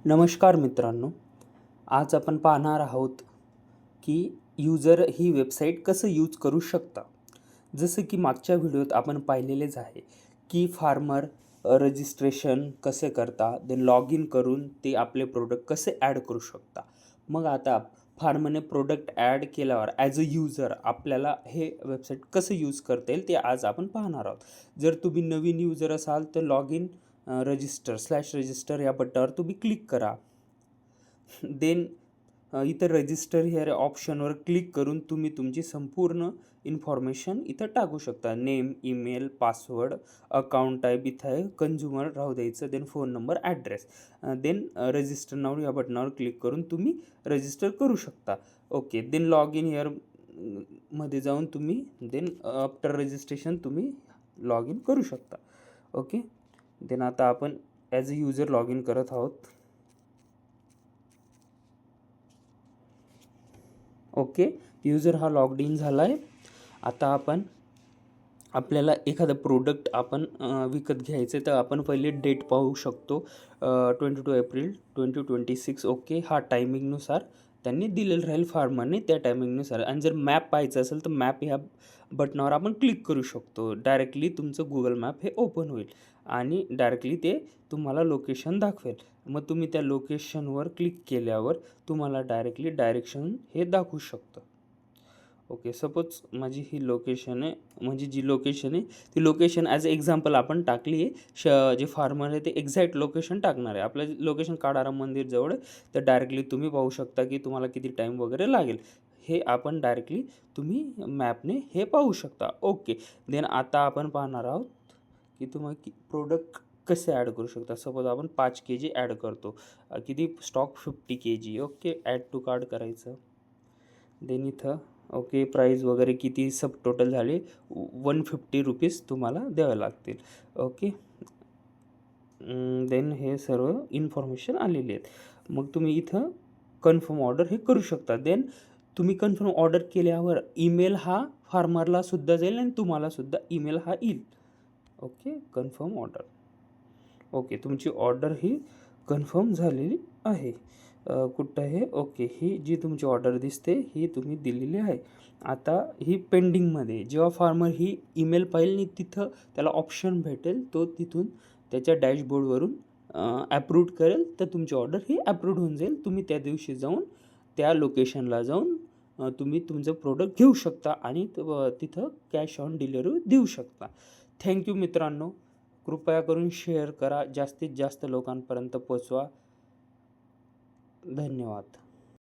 नमस्कार मित्रांनो, आज आपण पाहणार आहोत की यूजर ही वेबसाईट कसं यूज करू शकता. जसं की मागच्या व्हिडिओत आपण पाहिलेलेच आहे की फार्मर रजिस्ट्रेशन कसे करता, देन लॉग इन करून ते आपले प्रोडक्ट कसे ॲड करू शकता. मग आता फार्मरने प्रोडक्ट ॲड केल्यावर ॲज अ यूजर आपल्याला हे वेबसाईट कसं यूज करता येईल ते आज आपण पाहणार आहोत. जर तुम्ही नवीन यूजर असाल तर लॉग इन रजिस्टर या बटनावर तुम्ही क्लिक करा. देन इथं रजिस्टर ह्या ऑप्शनवर क्लिक करून तुम्ही तुमची संपूर्ण इन्फॉर्मेशन इथं टाकू शकता. Name, email, password, account type इथं आहे कंझ्युमर राहू द्यायचं. Then phone number, address. Then register नाव या बटनावर क्लिक करून तुम्ही रजिस्टर करू शकता. Okay. Then log in here मध्ये जाऊन तुम्ही देन आफ्टर रजिस्ट्रेशन तुम्ही लॉग इन करू शकता. ओके. देन आता आपण as a user log in करत आहोत. ओके. यूजर हा लॉग्ड इन झाला आहे. आता आपल्याला एखादं प्रोडक्ट विकत घ्यायचं आहे तर आपण पहिले डेट पाहू शकतो. 22 एप्रिल 2026. ओके. हा टायमिंगनुसार त्यांनी दिलेलं राहील फार्मरने त्या टायमिंगनुसार. आणि जर मॅप पाहायचं असेल तर मॅप ह्या बटनावर आपण क्लिक करू शकतो. डायरेक्टली तुमचं गुगल मॅप हे ओपन होईल आणि डायरेक्टली ते तुम्हाला लोकेशन दाखवेल. मग तुम्ही त्या लोकेशनवर क्लिक केल्यावर तुम्हाला डायरेक्टली डायरेक्शन हे दाखवू शकतं. ओके. सपोज माझी ही लोकेशन आहे, म्हणजे जी लोकेशन आहे ती लोकेशन ॲज अ एक्झाम्पल आपण टाकली आहे. जे फार्मर आहे ते एक्झॅक्ट लोकेशन टाकणार आहे. आपलं लोकेशन काळाराम मंदिर जवळ आहे. तर डायरेक्टली तुम्ही पाहू शकता की तुम्हाला किती टाईम वगैरे लागेल. हे आपण डायरेक्टली तुम्ही मॅपने हे पाहू शकता. ओके. देन आता आपण पाहणार आहोत की तुम्ही प्रोडक्ट कसे ॲड करू शकता. सपोज आपण 5 kg ॲड करतो. किती stock 50 kg. Okay. Add to cart करायचं. देन इथं ओके प्राईस वगैरे किती सब टोटल झाले 150 रुपीज तुम्हाला द्यावे लागतील. ओके. देन हे सर्व इन्फॉर्मेशन आलेली आहेत. मग तुम्ही इथं कन्फर्म ऑर्डर हे करू शकता. देन तुम्ही कन्फर्म ऑर्डर केल्यावर ईमेल हा फार्मरला सुद्धा जाईल आणि तुम्हाला सुद्धा ईमेल हा येईल. ओके. Confirm order. ओके. तुमची ऑर्डर ही कन्फर्म झालेली आहे. कुठं आहे. ओके. ही जी तुमची ऑर्डर दिसते ही तुम्ही दिलेली आहे. आता ही पेंडिंगमध्ये. जेव्हा फार्मर ही ईमेल पाहिल आणि तिथं त्याला ऑप्शन भेटेल तो तिथून त्याच्या डॅशबोर्डवरून ॲप्रूव्ड करेल तर तुमची ऑर्डर ही ॲप्रूव्ड होऊन जाईल. तुम्ही त्या दिवशी जाऊन त्या लोकेशनला जाऊन तुम्ही तुमचं प्रोडक्ट घेऊ शकता आणि तिथं कॅश ऑन डिलिव्हरी देऊ शकता. थँक्यू मित्रांनो. कृपया करून शेअर करा. जास्तीत जास्त लोकांपर्यंत पोचवा. धन्यवाद.